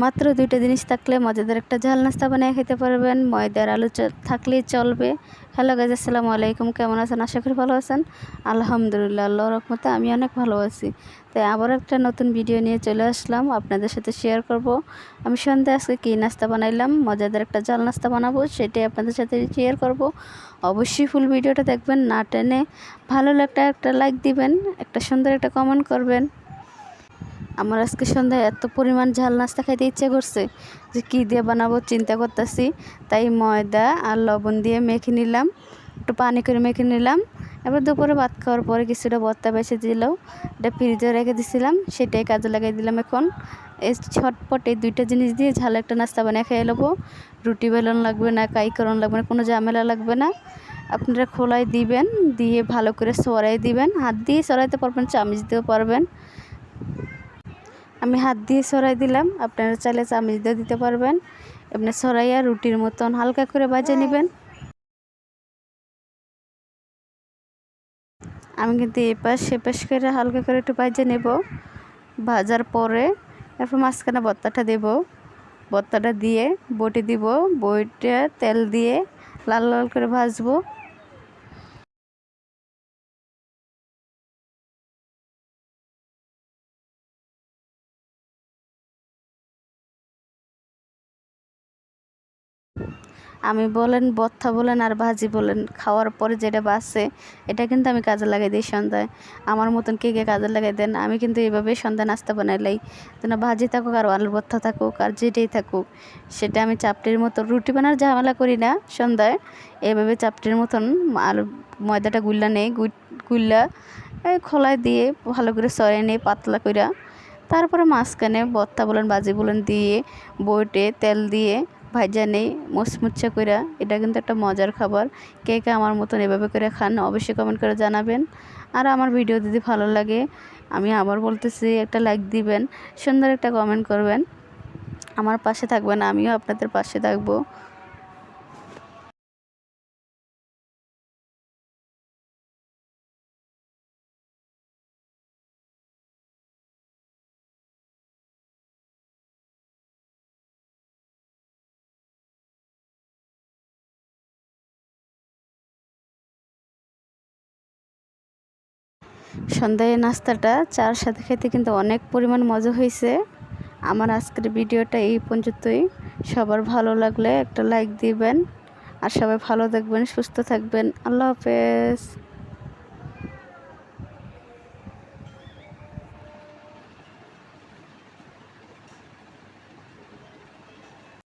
মাত্র দুইটা জিনিস থাকলে মজাদার একটা ঝাল নাস্তা বানিয়ে খেতে পারবেন। ময়দার আলু থাকলেই চলবে। হ্যালো গাইস, আসসালামু আলাইকুম। কেমন আছেন? আশা করি ভালো আছেন। আলহামদুলিল্লাহ, আল্লাহর রহমতে আমি অনেক ভালো আছি। তাই আবার একটা নতুন ভিডিও নিয়ে চলে আসলাম, আপনাদের সাথে শেয়ার করব আমি সন্ধ্যায় আজকে কী নাস্তা বানাইলাম। মজাদার একটা ঝাল নাস্তা বানাবো, সেটাই আপনাদের সাথে শেয়ার করব। অবশ্যই ফুল ভিডিওটা দেখবেন, না টেনে। ভালো লাগলে একটা লাইক দিবেন, একটা সুন্দর একটা কমেন্ট করবেন। আমার আজকে সন্ধ্যায় এত পরিমাণ ঝাল নাস্তা খাইতে ইচ্ছে করছে যে কী দিয়ে বানাবো চিন্তা করতেছি। তাই ময়দা আর লবণ দিয়ে মেখে নিলাম, একটু পানি করে মেখে নিলাম। এবার দুপুরে ভাত খাওয়ার পরে কিছুটা ভর্তা বেছে দিলেও এটা ফ্রিজে রেখে দিয়েছিলাম, সেটাই কাজে লাগিয়ে দিলাম। এখন এই ছটপট এই দুইটা জিনিস দিয়ে ঝাল একটা নাস্তা বানিয়ে খেয়ে নেবো। রুটি বেলন লাগবে না, কাইকরণ লাগবে না, কোনো ঝামেলা লাগবে না। আপনারা খোলায় দিবেন, দিয়ে ভালো করে সরাই দিবেন। হাত দিয়ে সরাইতে পারবেন, চামচ দিয়েও পারবেন। আমি হাত দিয়ে সরাই দিলাম, আপনারা চাইলে চামচ দিয়ে দিতে পারবেন। এমনি সরাইয়া রুটির মতন হালকা করে ভেজে নেবেন। আমি কিন্তু এপাশ সেপাশ করে হালকা করে একটু ভেজে নেব। ভাজার পরে এরপর মাঝখানে ভর্তাটা দেব। ভর্তাটা দিয়ে বটি দিব, বইটা তেল দিয়ে লাল লাল করে ভাজবো। আমি বলেন ভর্তা বলেন আর ভাজি বলেন, খাওয়ার পরে যেটা বাঁচে এটা কিন্তু আমি কাজে লাগাই দিই সন্ধ্যায়। আমার মতন কে কে কাজে লাগাই দেন? আমি কিন্তু এইভাবেই সন্ধ্যা নাস্তা বানাইলাই। না ভাজি থাকুক আর আলুর ভর্তা থাকুক আর যেটাই থাকুক, সেটা আমি চাপটির মতন রুটি বানার ঝামেলা করি না সন্ধ্যায়। এইভাবে চাপটির মতন আলু ময়দাটা গুল্লা নেই, গুল্লা খোলায় দিয়ে ভালো করে সরিয়ে নিই পাতলা কইরা। তারপরে মাঝখানে ভর্তা বলেন ভাজি বলেন দিয়ে বইটে তেল দিয়ে ভাজা নেই মুচমুচা কইরা। এটা কিন্তু একটা মজার খাবার। কে কে আমার মতন এভাবে করে খান অবশ্যই কমেন্ট করে জানাবেন। আর আমার ভিডিও যদি ভালো লাগে, আমি আবার বলতেছি, একটা লাইক দিবেন, সুন্দর একটা কমেন্ট করবেন, আমার পাশে থাকবেন, আমিও আপনাদের পাশে থাকবো। সন্ধ্যায় নাস্তাটা চার সাথে খেতে কিন্তু অনেক পরিমাণ মজা হয়েছে। আমার আজকের ভিডিওটা এই পর্যন্তই। সবার ভালো লাগলে একটা লাইক দিবেন, আর সবাই ভালো থাকবেন, সুস্থ থাকবেন। আল্লাহ হাফেজ।